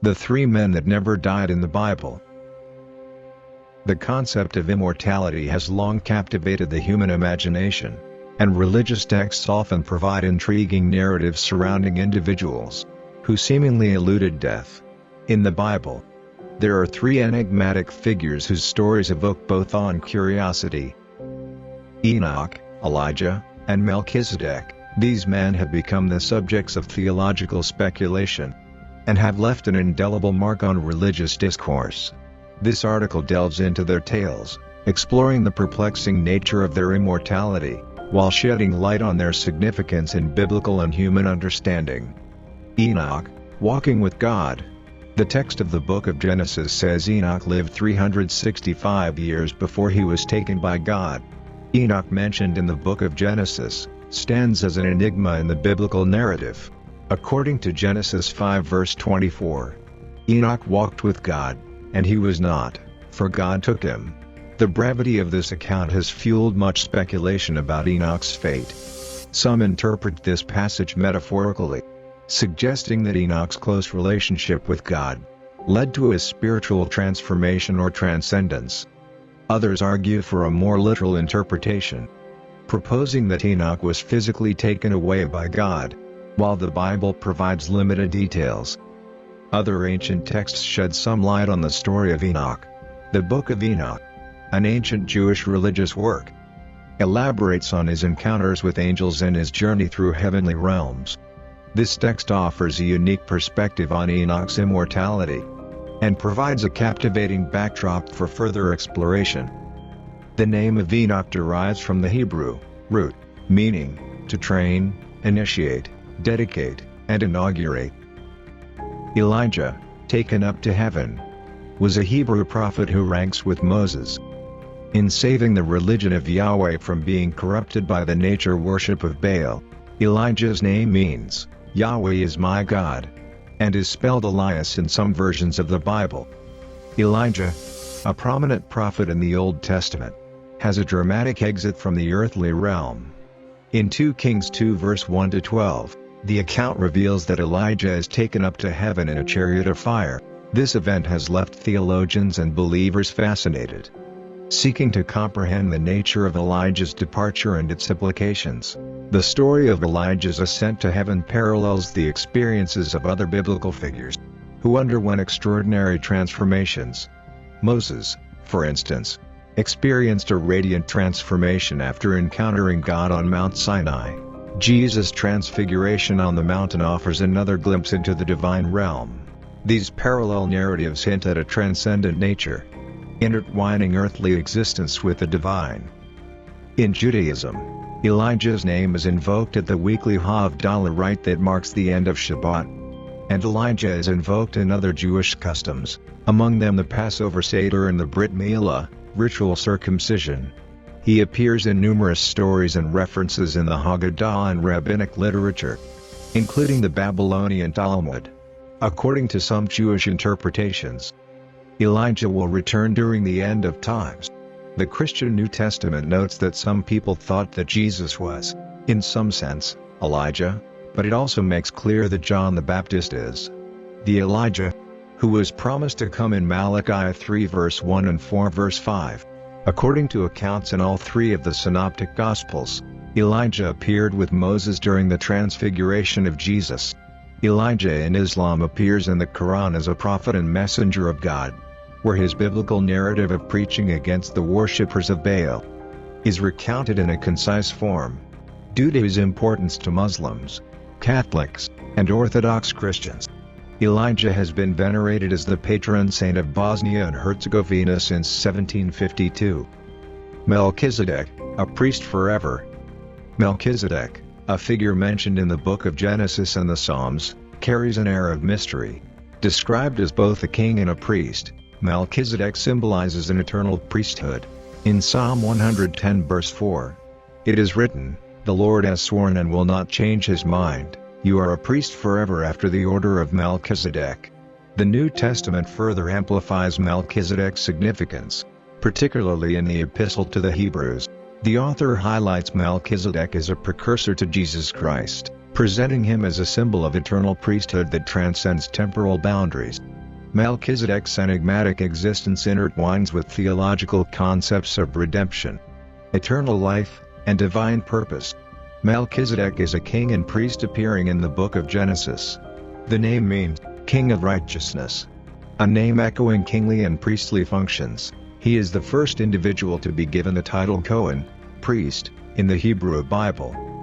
The three men that never died in the Bible. The concept of immortality has long captivated the human imagination, and religious texts often provide intriguing narratives surrounding individuals who seemingly eluded death. In the Bible, there are three enigmatic figures whose stories evoke both awe and curiosity: Enoch, Elijah, and Melchizedek. These men have become the subjects of theological speculation and have left an indelible mark on religious discourse. This article delves into their tales, exploring the perplexing nature of their immortality, while shedding light on their significance in biblical and human understanding. Enoch, walking with God. The text of the book of Genesis says Enoch lived 365 years before he was taken by God. Enoch, mentioned in the book of Genesis, stands as an enigma in the biblical narrative. According to Genesis 5 verse 24, Enoch walked with God, and he was not, for God took him. The brevity of this account has fueled much speculation about Enoch's fate. Some interpret this passage metaphorically, suggesting that Enoch's close relationship with God led to his spiritual transformation or transcendence. Others argue for a more literal interpretation, proposing that Enoch was physically taken away by God, while the Bible provides limited details. Other ancient texts shed some light on the story of Enoch. The Book of Enoch, an ancient Jewish religious work, elaborates on his encounters with angels and his journey through heavenly realms. This text offers a unique perspective on Enoch's immortality and provides a captivating backdrop for further exploration. The name of Enoch derives from the Hebrew root, meaning to train, initiate, dedicate, and inaugurate. Elijah, taken up to heaven, was a Hebrew prophet who ranks with Moses in saving the religion of Yahweh from being corrupted by the nature worship of Baal. Elijah's name means, "Yahweh is my God," and is spelled Elias in some versions of the Bible. Elijah, a prominent prophet in the Old Testament, has a dramatic exit from the earthly realm. In 2 Kings 2 verse 1-12, the account reveals that Elijah is taken up to heaven in a chariot of fire. This event has left theologians and believers fascinated, seeking to comprehend the nature of Elijah's departure and its implications. The story of Elijah's ascent to heaven parallels the experiences of other biblical figures who underwent extraordinary transformations. Moses, for instance, experienced a radiant transformation after encountering God on Mount Sinai. Jesus' transfiguration on the mountain offers another glimpse into the divine realm. These parallel narratives hint at a transcendent nature, intertwining earthly existence with the divine. In Judaism, Elijah's name is invoked at the weekly Havdalah rite that marks the end of Shabbat, and Elijah is invoked in other Jewish customs, among them the Passover Seder and the Brit Milah, ritual circumcision. He appears in numerous stories and references in the Haggadah and rabbinic literature, including the Babylonian Talmud. According to some Jewish interpretations, Elijah will return during the end of times. The Christian New Testament notes that some people thought that Jesus was, in some sense, Elijah, but it also makes clear that John the Baptist is the Elijah who was promised to come in Malachi 3 verse 1 and 4 verse 5. According to accounts in all three of the Synoptic Gospels, Elijah appeared with Moses during the transfiguration of Jesus. Elijah in Islam appears in the Quran as a prophet and messenger of God, where his biblical narrative of preaching against the worshippers of Baal is recounted in a concise form. Due to his importance to Muslims, Catholics, and Orthodox Christians, Elijah has been venerated as the patron saint of Bosnia and Herzegovina since 1752. Melchizedek, a priest forever. Melchizedek, a figure mentioned in the book of Genesis and the Psalms, carries an air of mystery. Described as both a king and a priest, Melchizedek symbolizes an eternal priesthood. In Psalm 110 verse 4, it is written, "The Lord has sworn and will not change his mind. You are a priest forever after the order of Melchizedek." The New Testament further amplifies Melchizedek's significance, particularly in the Epistle to the Hebrews. The author highlights Melchizedek as a precursor to Jesus Christ, presenting him as a symbol of eternal priesthood that transcends temporal boundaries. Melchizedek's enigmatic existence intertwines with theological concepts of redemption, eternal life, and divine purpose. Melchizedek is a king and priest appearing in the book of Genesis. The name means, King of Righteousness. A name echoing kingly and priestly functions. He is the first individual to be given the title Cohen, priest, in the Hebrew Bible.